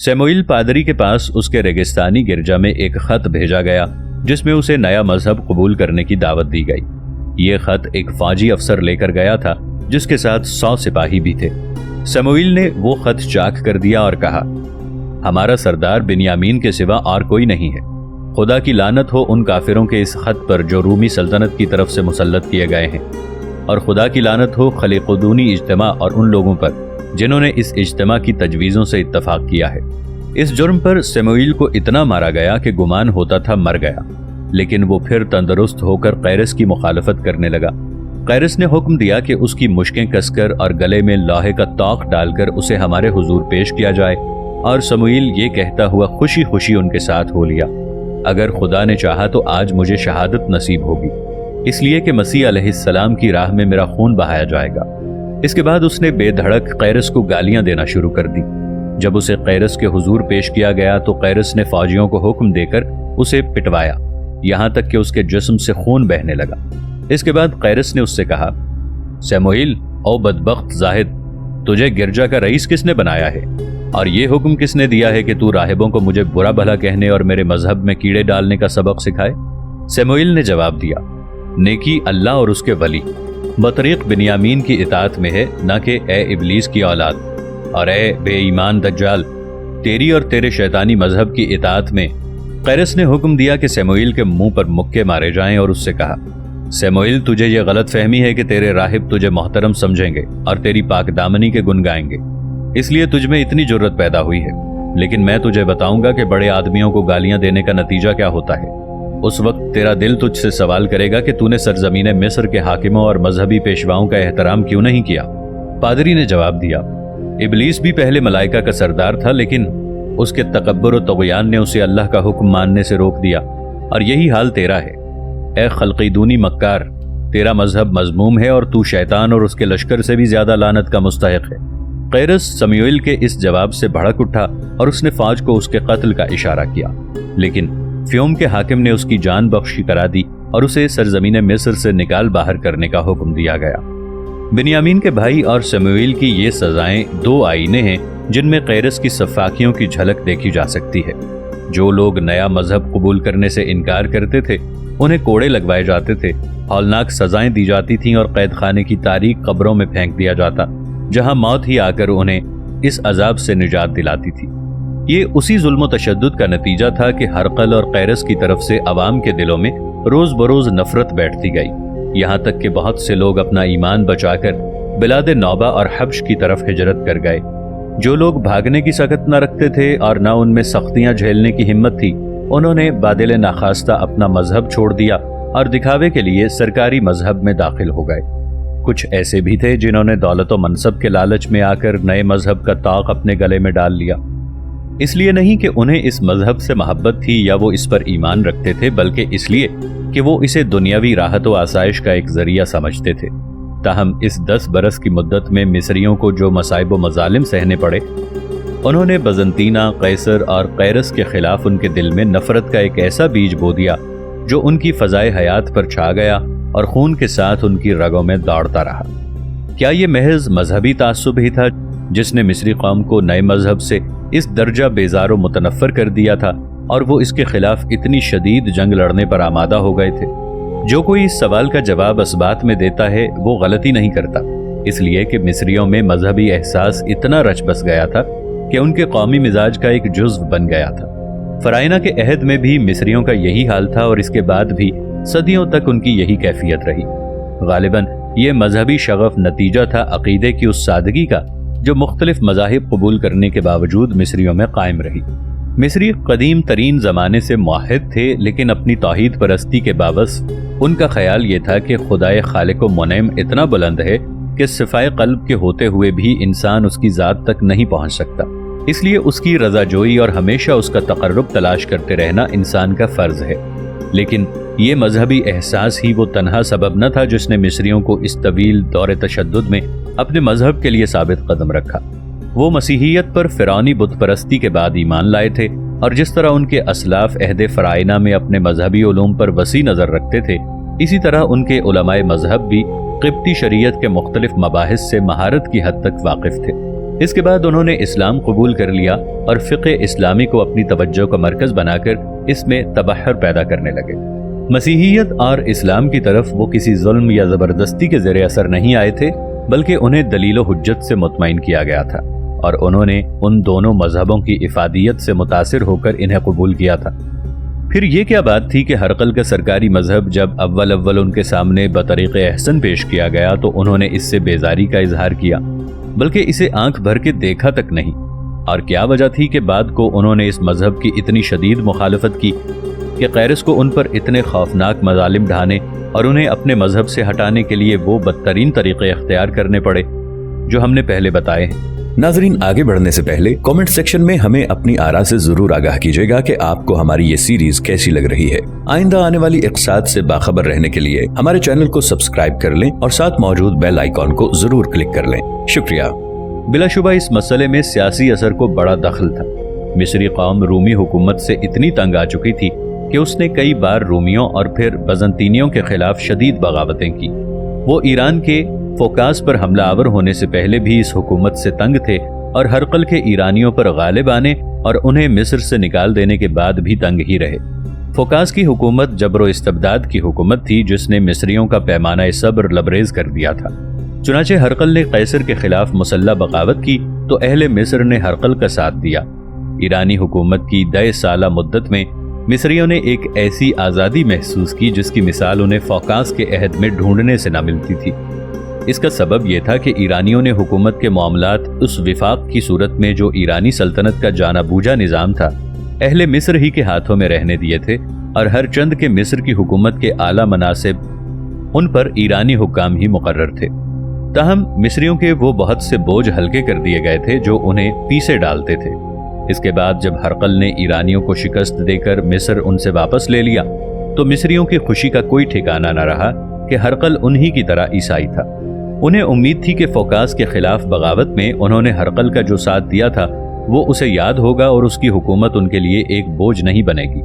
Samuel پادری کے پاس اس کے ریگستانی گرجا میں ایک خط بھیجا گیا جس میں اسے نیا مذہب قبول کرنے کی دعوت دی گئی۔ یہ خط ایک فوجی افسر لے کر گیا تھا جس کے ساتھ 100 سپاہی بھی تھے۔ سیموئیل نے وہ خط چاک کر دیا اور کہا، ہمارا سردار بنیامین کے سوا اور کوئی نہیں ہے۔ خدا کی لعنت ہو ان کافروں کے اس خط پر جو رومی سلطنت کی طرف سے مسلط کیے گئے ہیں، اور خدا کی لعنت ہو خلیقودونی اجتماع اور ان لوگوں پر جنہوں نے اس اجتماع کی تجویزوں سے اتفاق کیا ہے۔ اس جرم پر سیموئیل کو اتنا مارا گیا کہ گمان ہوتا تھا مر گیا، لیکن وہ پھر تندرست ہو کر قیرس کی مخالفت کرنے لگا۔ قیرس نے حکم دیا کہ اس کی مشکیں کس کر اور گلے میں لوہے کا توق ڈال کر اسے ہمارے حضور پیش کیا جائے، اور سموئیل یہ کہتا ہوا خوشی خوشی ان کے ساتھ ہو لیا، اگر خدا نے چاہا تو آج مجھے شہادت نصیب ہوگی، اس لیے کہ مسیح علیہ السلام کی راہ میں میرا خون بہایا جائے گا۔ اس کے بعد اس نے بے دھڑک قیرس کو گالیاں دینا شروع کر دی۔ جب اسے قیرس کے حضور پیش کیا گیا تو قیرس نے فوجیوں کو حکم دے کر اسے پٹوایا، یہاں تک کہ اس کے جسم سے خون بہنے لگا۔ اس کے بعد قیرس نے اس سے کہا، سیموئیل او بدبخت زاہد، تجھے گرجا کا رئیس کس نے بنایا ہے، اور یہ حکم کس نے دیا ہے کہ تو راہبوں کو مجھے برا بھلا کہنے اور میرے مذہب میں کیڑے ڈالنے کا سبق سکھائے؟ سیموئیل نے جواب دیا، نیکی اللہ اور اس کے ولی بطریق بنیامین کی اطاعت میں ہے، نہ کہ اے ابلیس کی اولاد، اور اے بے ایمان دجال، تیری اور تیرے شیطانی مذہب کی اطاعت میں۔ قیرس نے حکم دیا کہ سیموئیل کے منہ پر مکے مارے جائیں اور اس سے کہا، سیموئیل تجھے یہ غلط فہمی ہے کہ تیرے راہب تجھے محترم سمجھیں گے اور تیری پاک دامنی کے گن گائیں گے، اس لیے تجھ میں اتنی جرت پیدا ہوئی ہے، لیکن میں تجھے بتاؤں گا کہ بڑے آدمیوں کو گالیاں دینے کا نتیجہ کیا ہوتا ہے۔ اس وقت تیرا دل تجھ سے سوال کرے گا کہ تو نے سرزمین مصر کے حاکموں اور مذہبی پیشواؤں کا احترام کیوں نہیں کیا؟ پادری نے جواب دیا، ابلیس بھی پہلے ملائکہ کا سردار تھا، لیکن اس کے تکبر و طغیان نے اسے اللہ کا حکم ماننے سے روک دیا، اور یہی حال تیرا ہے۔ اے خلقیدونی مکار، تیرا مذہب مذموم ہے اور تو شیطان اور اس کے لشکر سے بھی زیادہ لعنت کا مستحق ہے۔ قیرس سمیوئیل کے اس جواب سے بھڑک اٹھا اور اس نے فوج کو اس کے قتل کا اشارہ کیا، لیکن فیوم کے حاکم نے اس کی جان بخشی کرا دی اور اسے سرزمین مصر سے نکال باہر کرنے کا حکم دیا گیا۔ بنیامین کے بھائی اور سمیوئیل کی یہ سزائیں دو آئینے ہیں جن میں قیرس کی سفاکیوں کی جھلک دیکھی جا سکتی ہے۔ جو لوگ نیا مذہب قبول کرنے سے انکار کرتے تھے انہیں کوڑے لگوائے جاتے تھے، ہولناک سزائیں دی جاتی تھیں اور قید خانے کی تاریک قبروں میں پھینک دیا جاتا، جہاں موت ہی آ کر انہیں اس عذاب سے نجات دلاتی تھی۔ یہ اسی ظلم و تشدد کا نتیجہ تھا کہ ہرقل اور قیرس کی طرف سے عوام کے دلوں میں روز بروز نفرت بیٹھتی گئی، یہاں تک کہ بہت سے لوگ اپنا ایمان بچا کر بلاد نوبہ اور حبش کی طرف ہجرت کر گئے۔ جو لوگ بھاگنے کی سکت نہ رکھتے تھے اور نہ ان میں سختیاں جھیلنے کی ہمت تھی، انہوں نے بادل ناخواستہ اپنا مذہب چھوڑ دیا اور دکھاوے کے لیے سرکاری مذہب میں داخل ہو گئے۔ کچھ ایسے بھی تھے جنہوں نے دولت و منصب کے لالچ میں آ کر نئے مذہب کا طاق اپنے گلے میں ڈال لیا، اس لیے نہیں کہ انہیں اس مذہب سے محبت تھی یا وہ اس پر ایمان رکھتے تھے، بلکہ اس لیے کہ وہ اسے دنیاوی راحت و آسائش کا ایک ذریعہ سمجھتے تھے۔ تاہم اس 10 برس کی مدت میں مصریوں کو جو مصائب و مظالم سہنے پڑے، انہوں نے بزنطینہ، قیصر اور قیرس کے خلاف ان کے دل میں نفرت کا ایک ایسا بیج بو دیا جو ان کی فضائے حیات پر چھا گیا اور خون کے ساتھ ان کی رگوں میں دوڑتا رہا۔ کیا یہ محض مذہبی تعصب ہی تھا جس نے مصری قوم کو نئے مذہب سے اس درجہ بیزار و متنفر کر دیا تھا اور وہ اس کے خلاف اتنی شدید جنگ لڑنے پر آمادہ ہو گئے تھے؟ جو کوئی اس سوال کا جواب اثبات میں دیتا ہے وہ غلطی نہیں کرتا، اس لیے کہ مصریوں میں مذہبی احساس اتنا رچ بس گیا تھا کہ ان کے قومی مزاج کا ایک جزو بن گیا تھا۔ فرائنہ کے عہد میں بھی مصریوں کا یہی حال تھا اور اس کے بعد بھی صدیوں تک ان کی یہی کیفیت رہی۔ غالباً یہ مذہبی شغف نتیجہ تھا عقیدے کی اس سادگی کا جو مختلف مذاہب قبول کرنے کے باوجود مصریوں میں قائم رہی۔ مصری قدیم ترین زمانے سے موحد تھے، لیکن اپنی توحید پرستی کے باوس ان کا خیال یہ تھا کہ خدائے خالق و منعم اتنا بلند ہے کہ صفائے قلب کے ہوتے ہوئے بھی انسان اس کی ذات تک نہیں پہنچ سکتا، اس لیے اس کی رضا جوئی اور ہمیشہ اس کا تقرب تلاش کرتے رہنا انسان کا فرض ہے۔ لیکن یہ مذہبی احساس ہی وہ تنہا سبب نہ تھا جس نے مصریوں کو اس طویل دور تشدد میں اپنے مذہب کے لیے ثابت قدم رکھا۔ وہ مسیحیت پر فرعونی بت پرستی کے بعد ایمان لائے تھے، اور جس طرح ان کے اسلاف عہد فرائنہ میں اپنے مذہبی علوم پر وسیع نظر رکھتے تھے، اسی طرح ان کے علماء مذہب بھی قبطی شریعت کے مختلف مباحث سے مہارت کی حد تک واقف تھے۔ اس کے بعد انہوں نے اسلام قبول کر لیا اور فقہ اسلامی کو اپنی توجہ کا مرکز بنا کر اس میں تبحر پیدا کرنے لگے۔ مسیحیت اور اسلام کی طرف وہ کسی ظلم یا زبردستی کے زیر اثر نہیں آئے تھے، بلکہ انہیں دلیل و حجت سے مطمئن کیا گیا تھا، اور انہوں نے ان دونوں مذہبوں کی افادیت سے متاثر ہو کر انہیں قبول کیا تھا۔ پھر یہ کیا بات تھی کہ ہرقل کا سرکاری مذہب جب اول ان کے سامنے بطریق احسن پیش کیا گیا تو انہوں نے اس سے بیزاری کا اظہار کیا، بلکہ اسے آنکھ بھر کے دیکھا تک نہیں؟ اور کیا وجہ تھی کہ بعد کو انہوں نے اس مذہب کی اتنی شدید مخالفت کی کہ قیرس کو ان پر اتنے خوفناک مظالم ڈھانے اور انہیں اپنے مذہب سے ہٹانے کے لیے وہ بدترین طریقے اختیار کرنے پڑے جو ہم نے پہلے بتائے ہیں۔ ناظرین، آگے بڑھنے سے پہلے کامنٹ سیکشن میں ہمیں اپنی آراء سے ضرور آگاہ کیجیے گا کہ آپ کو ہماری یہ سیریز کیسی لگ رہی ہے۔ آئندہ آنے والی اقساط سے باخبر رہنے کے لیے ہمارے چینل کو سبسکرائب کر لیں اور ساتھ موجود بیل آئیکن کو ضرور کلک کر لیں۔ شکریہ۔ بلا شبہ اس مسئلے میں سیاسی اثر کو بڑا دخل تھا۔ مصری قوم رومی حکومت سے اتنی تنگ آ چکی تھی کہ اس نے کئی بار رومیوں اور پھر بزنطینیوں کے خلاف شدید بغاوتیں کی۔ وہ ایران کے فوکاس پر حملہ آور ہونے سے پہلے بھی اس حکومت سے تنگ تھے اور ہرقل کے ایرانیوں پر غالب آنے اور انہیں مصر سے نکال دینے کے بعد بھی تنگ ہی رہے۔ فوکاس کی حکومت جبر و استبداد کی حکومت تھی جس نے مصریوں کا پیمانہ صبر لبریز کر دیا تھا۔ چنانچہ ہرقل نے قیصر کے خلاف مسلح بغاوت کی تو اہل مصر نے ہرقل کا ساتھ دیا۔ ایرانی حکومت کی 10 سالہ مدت میں مصریوں نے ایک ایسی آزادی محسوس کی جس کی مثال انہیں فوکاس کے عہد میں ڈھونڈنے سے نہ ملتی تھی۔ اس کا سبب یہ تھا کہ ایرانیوں نے حکومت کے معاملات اس وفاق کی صورت میں جو ایرانی سلطنت کا جانا بوجھا نظام تھا اہل مصر ہی کے ہاتھوں میں رہنے دیے تھے، اور ہر چند کے مصر کی حکومت کے اعلیٰ مناصب ان پر ایرانی حکام ہی مقرر تھے۔ تاہم مصریوں کے وہ بہت سے بوجھ ہلکے کر دیے گئے تھے جو انہیں پیسے ڈالتے تھے۔ اس کے بعد جب ہرقل نے ایرانیوں کو شکست دے کر مصر ان سے واپس لے لیا تو مصریوں کی خوشی کا کوئی ٹھکانہ نہ رہا کہ ہرقل انہی کی طرح عیسائی تھا۔ انہیں امید تھی کہ فوکاس کے خلاف بغاوت میں انہوں نے ہرقل کا جو ساتھ دیا تھا وہ اسے یاد ہوگا اور اس کی حکومت ان کے لیے ایک بوجھ نہیں بنے گی۔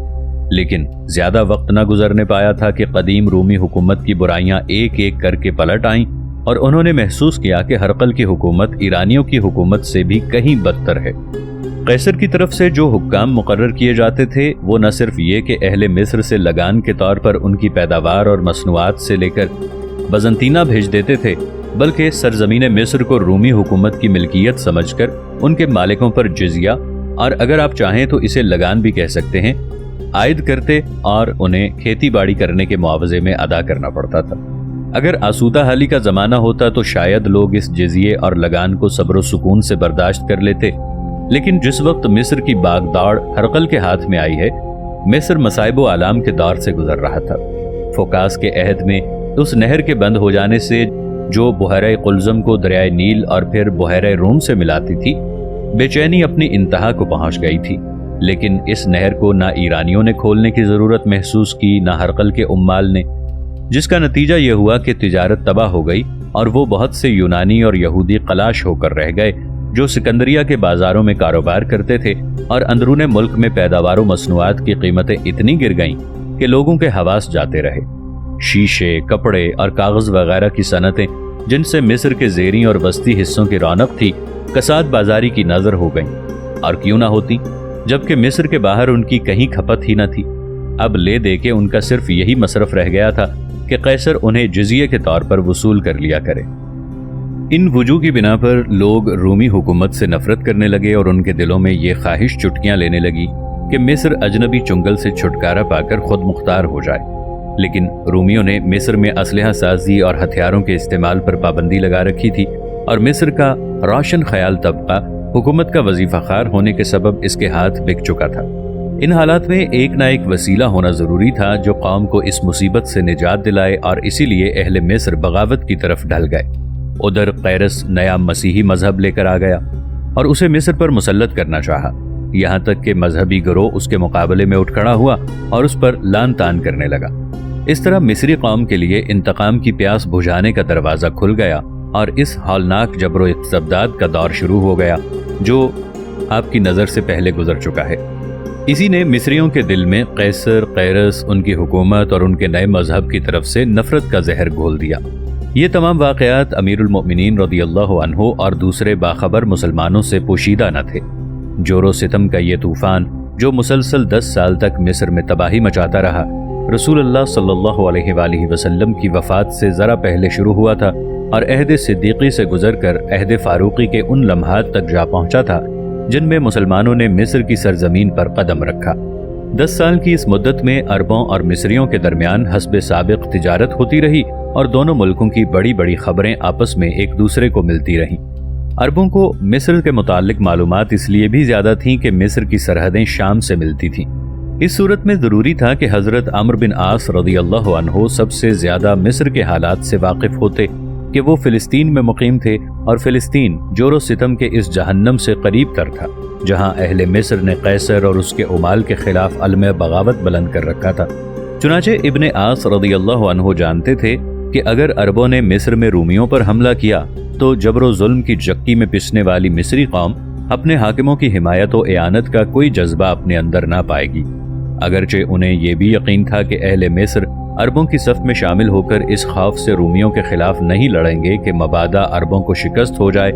لیکن زیادہ وقت نہ گزرنے پایا تھا کہ قدیم رومی حکومت کی برائیاں ایک ایک کر کے پلٹ آئیں اور انہوں نے محسوس کیا کہ ہرقل کی حکومت ایرانیوں کی حکومت سے بھی کہیں بدتر ہے۔ قیصر کی طرف سے جو حکام مقرر کیے جاتے تھے وہ نہ صرف یہ کہ اہل مصر سے لگان کے طور پر ان کی پیداوار اور مصنوعات سے لے کر بزنطینہ بھیج دیتے تھے، بلکہ سرزمین مصر کو رومی حکومت کی ملکیت سمجھ کر ان کے مالکوں پر جزیہ، اور اگر آپ چاہیں تو اسے لگان بھی کہہ سکتے ہیں، عائد کرتے اور انہیں کھیتی باڑی کرنے کے معاوضے میں ادا کرنا پڑتا تھا۔ اگر آسودہ حالی کا زمانہ ہوتا تو شاید لوگ اس جزیے اور لگان کو صبر و سکون سے برداشت کر لیتے، لیکن جس وقت مصر کی باغ دوڑ ہرقل کے ہاتھ میں آئی ہے، مصر مصائب و آلام کے دور سے گزر رہا تھا۔ فوکاس کے عہد میں اس نہر کے بند ہو جانے سے جو بحیرہ قلزم کو دریائے نیل اور پھر بحیرہ روم سے ملاتی تھی، بے چینی اپنی انتہا کو پہنچ گئی تھی، لیکن اس نہر کو نہ ایرانیوں نے کھولنے کی ضرورت محسوس کی نہ ہرقل کے عمال نے، جس کا نتیجہ یہ ہوا کہ تجارت تباہ ہو گئی اور وہ بہت سے یونانی اور یہودی قلاش ہو کر رہ گئے جو سکندریہ کے بازاروں میں کاروبار کرتے تھے، اور اندرون ملک میں پیداوار و مصنوعات کی قیمتیں اتنی گر گئیں کہ لوگوں کے حواس جاتے رہے۔ شیشے، کپڑے اور کاغذ وغیرہ کی صنعتیں جن سے مصر کے زیریں اور وسطی حصوں کی رونق تھی، کساد بازاری کی نظر ہو گئیں، اور کیوں نہ ہوتی جبکہ مصر کے باہر ان کی کہیں کھپت ہی نہ تھی۔ اب لے دے کے ان کا صرف یہی مصرف رہ گیا تھا کہ قیصر انہیں جزیے کے طور پر وصول کر لیا کرے۔ ان وجوہ کی بنا پر لوگ رومی حکومت سے نفرت کرنے لگے اور ان کے دلوں میں یہ خواہش چٹکیاں لینے لگی کہ مصر اجنبی چنگل سے چھٹکارا پا کر خود مختار ہو جائے۔ لیکن رومیوں نے مصر میں اسلحہ سازی اور ہتھیاروں کے استعمال پر پابندی لگا رکھی تھی، اور مصر کا روشن خیال طبقہ حکومت کا وظیفہ خوار ہونے کے سبب اس کے ہاتھ بک چکا تھا۔ ان حالات میں ایک نہ ایک وسیلہ ہونا ضروری تھا جو قوم کو اس مصیبت سے نجات دلائے، اور اسی لیے اہل مصر بغاوت کی طرف ڈھل گئے۔ ادھر قیرس نیا مسیحی مذہب لے کر آ گیا اور اسے مصر پر مسلط کرنا چاہا، یہاں تک کہ مذہبی گروہ اس کے مقابلے میں اٹھ کھڑا ہوا اور اس پر لان تان کرنے لگا۔ اس طرح مصری قوم کے لیے انتقام کی پیاس بجھانے کا دروازہ کھل گیا اور اس ہولناک جبر و استبداد کا دور شروع ہو گیا جو آپ کی نظر سے پہلے گزر چکا ہے۔ اسی نے مصریوں کے دل میں قیصر، قیرس، ان کی حکومت اور ان کے نئے مذہب کی طرف سے نفرت کا زہر گھول دیا۔ یہ تمام واقعات امیر المؤمنین رضی اللہ عنہ اور دوسرے باخبر مسلمانوں سے پوشیدہ نہ تھے۔ جور و ستم کا یہ طوفان جو مسلسل 10 سال تک مصر میں تباہی مچاتا رہا، رسول اللہ صلی اللہ علیہ وآلہ وسلم کی وفات سے ذرا پہلے شروع ہوا تھا اور عہد صدیقی سے گزر کر عہد فاروقی کے ان لمحات تک جا پہنچا تھا جن میں مسلمانوں نے مصر کی سرزمین پر قدم رکھا۔ 10 سال کی اس مدت میں عربوں اور مصریوں کے درمیان حسب سابق تجارت ہوتی رہی اور دونوں ملکوں کی بڑی بڑی خبریں آپس میں ایک دوسرے کو ملتی رہیں۔ عربوں کو مصر کے متعلق معلومات اس لیے بھی زیادہ تھیں کہ مصر کی سرحدیں شام سے ملتی تھیں۔ اس صورت میں ضروری تھا کہ حضرت عمرو بن عاص رضی اللہ عنہ سب سے زیادہ مصر کے حالات سے واقف ہوتے کہ وہ فلسطین میں مقیم تھے اور فلسطین جور و ستم کے اس جہنم سے قریب تر تھا جہاں اہل مصر نے قیصر اور اس کے عمال کے خلاف علم بغاوت بلند کر رکھا تھا۔ چنانچہ ابن عاص رضی اللہ عنہ جانتے تھے کہ اگر عربوں نے مصر میں رومیوں پر حملہ کیا تو جبر و ظلم کی جکی میں پسنے والی مصری قوم اپنے حاکموں کی حمایت و اعانت کا کوئی جذبہ اپنے اندر نہ پائے گی۔ اگرچہ انہیں یہ بھی یقین تھا کہ اہل مصر عربوں کی صف میں شامل ہو کر اس خوف سے رومیوں کے خلاف نہیں لڑیں گے کہ مبادا عربوں کو شکست ہو جائے،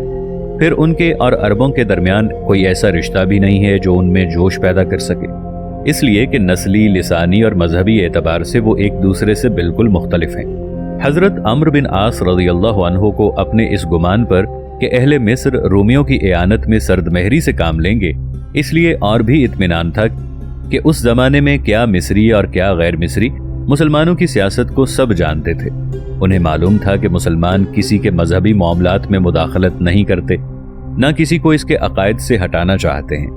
پھر ان کے اور عربوں کے درمیان کوئی ایسا رشتہ بھی نہیں ہے جو ان میں جوش پیدا کر سکے، اس لیے کہ نسلی، لسانی اور مذہبی اعتبار سے وہ ایک دوسرے سے بالکل مختلف ہیں۔ حضرت عمرو بن عاص رضی اللہ عنہ کو اپنے اس گمان پر کہ اہل مصر رومیوں کی اعانت میں سرد مہری سے کام لیں گے، اس لیے اور بھی اطمینان تھا کہ اس زمانے میں کیا مصری اور کیا غیر مصری مسلمانوں کی سیاست کو سب جانتے تھے۔ انہیں معلوم تھا کہ مسلمان کسی کے مذہبی معاملات میں مداخلت نہیں کرتے، نہ کسی کو اس کے عقائد سے ہٹانا چاہتے ہیں۔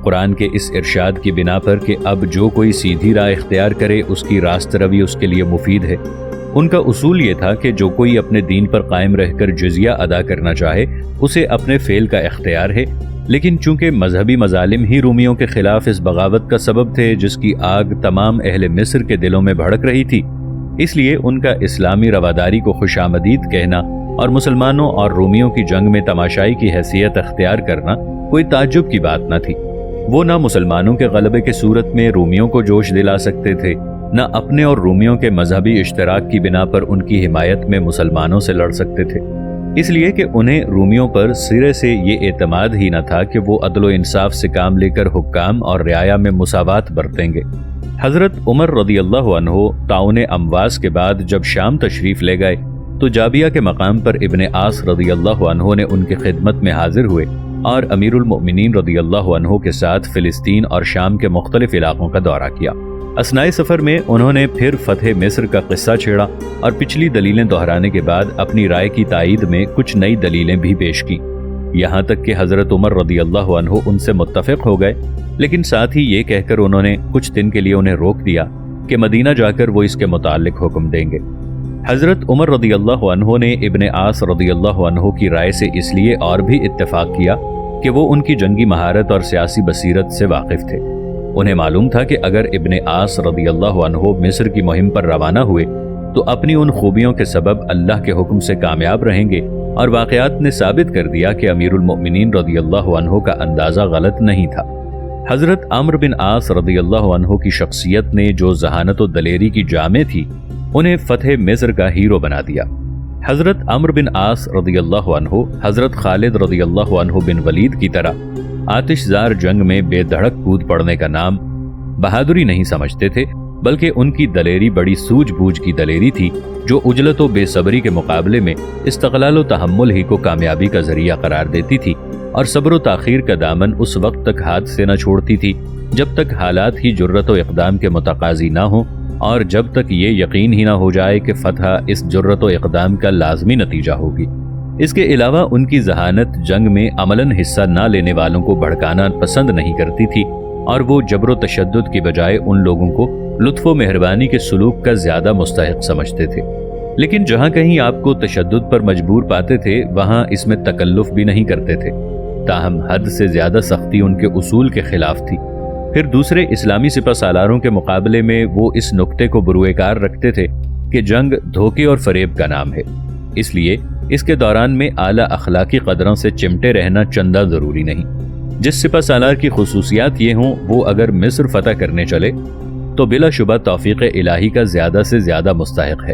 قرآن کے اس ارشاد کی بنا پر کہ اب جو کوئی سیدھی راہ اختیار کرے اس کی راست روی اس کے لیے مفید ہے، ان کا اصول یہ تھا کہ جو کوئی اپنے دین پر قائم رہ کر جزیہ ادا کرنا چاہے اسے اپنے فعل کا اختیار ہے، لیکن چونکہ مذہبی مظالم ہی رومیوں کے خلاف اس بغاوت کا سبب تھے جس کی آگ تمام اہل مصر کے دلوں میں بھڑک رہی تھی، اس لیے ان کا اسلامی رواداری کو خوش آمدید کہنا اور مسلمانوں اور رومیوں کی جنگ میں تماشائی کی حیثیت اختیار کرنا کوئی تعجب کی بات نہ تھی۔ وہ نہ مسلمانوں کے غلبے کے صورت میں رومیوں کو جوش دلا سکتے تھے، نہ اپنے اور رومیوں کے مذہبی اشتراک کی بنا پر ان کی حمایت میں مسلمانوں سے لڑ سکتے تھے، اس لیے کہ انہیں رومیوں پر سرے سے یہ اعتماد ہی نہ تھا کہ وہ عدل و انصاف سے کام لے کر حکام اور رعایا میں مساوات برتیں گے۔ حضرت عمر رضی اللہ عنہ طاعون امواس کے بعد جب شام تشریف لے گئے تو جابیہ کے مقام پر ابن عاص رضی اللہ عنہ نے ان کی خدمت میں حاضر ہوئے اور امیر المؤمنین رضی اللہ عنہ کے ساتھ فلسطین اور شام کے مختلف علاقوں کا دورہ کیا۔ اثناء سفر میں انہوں نے پھر فتح مصر کا قصہ چھیڑا اور پچھلی دلیلیں دہرانے کے بعد اپنی رائے کی تائید میں کچھ نئی دلیلیں بھی پیش کی، یہاں تک کہ حضرت عمر رضی اللہ عنہ ان سے متفق ہو گئے، لیکن ساتھ ہی یہ کہہ کر انہوں نے کچھ دن کے لیے انہیں روک دیا کہ مدینہ جا کر وہ اس کے متعلق حکم دیں گے۔ حضرت عمر رضی اللہ عنہ نے ابن عاص رضی اللہ عنہ کی رائے سے اس لیے اور بھی اتفاق کیا کہ وہ ان کی جنگی مہارت اور سیاسی بصیرت سے واقف تھے۔ انہیں معلوم تھا کہ اگر ابن عاص رضی اللہ عنہ مصر کی مہم پر روانہ ہوئے تو اپنی ان خوبیوں کے سبب اللہ کے حکم سے کامیاب رہیں گے، اور واقعات نے ثابت کر دیا کہ امیر المؤمنین رضی اللہ عنہ کا اندازہ غلط نہیں تھا۔ حضرت عمرو بن عاص رضی اللہ عنہ کی شخصیت نے جو ذہانت و دلیری کی جامع تھی انہیں فتح مصر کا ہیرو بنا دیا۔ حضرت عمرو بن عاص رضی اللہ عنہ حضرت خالد رضی اللہ عنہ بن ولید کی طرح آتش زار جنگ میں بے دھڑک کود پڑنے کا نام بہادری نہیں سمجھتے تھے، بلکہ ان کی دلیری بڑی سوجھ بوجھ کی دلیری تھی جو عجلت و بے صبری کے مقابلے میں استقلال و تحمل ہی کو کامیابی کا ذریعہ قرار دیتی تھی، اور صبر و تاخیر کا دامن اس وقت تک ہاتھ سے نہ چھوڑتی تھی جب تک حالات ہی جرت و اقدام کے متقاضی نہ ہوں، اور جب تک یہ یقین ہی نہ ہو جائے کہ فتح اس جرت و اقدام کا لازمی نتیجہ ہوگی۔ اس کے علاوہ ان کی ذہانت جنگ میں عملاً حصہ نہ لینے والوں کو بھڑکانا پسند نہیں کرتی تھی، اور وہ جبر و تشدد کی بجائے ان لوگوں کو لطف و مہربانی کے سلوک کا زیادہ مستحق سمجھتے تھے۔ لیکن جہاں کہیں آپ کو تشدد پر مجبور پاتے تھے وہاں اس میں تکلف بھی نہیں کرتے تھے، تاہم حد سے زیادہ سختی ان کے اصول کے خلاف تھی۔ پھر دوسرے اسلامی سپہ سالاروں کے مقابلے میں وہ اس نکتے کو بروئے کار رکھتے تھے کہ جنگ دھوکے اور فریب کا نام ہے، اس لیے اس کے دوران میں اعلیٰ اخلاقی قدروں سے چمٹے رہنا چندہ ضروری نہیں۔ جس سپہ سالار کی خصوصیات یہ ہوں وہ اگر مصر فتح کرنے چلے تو بلا شبہ توفیق الہی کا زیادہ سے زیادہ مستحق ہے۔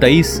23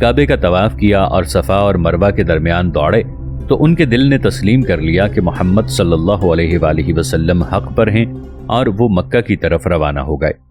کعبے کا طواف کیا اور صفا اور مروہ کے درمیان دوڑے تو ان کے دل نے تسلیم کر لیا کہ محمد صلی اللہ علیہ وآلہ وسلم حق پر ہیں اور وہ مکہ کی طرف روانہ ہو گئے۔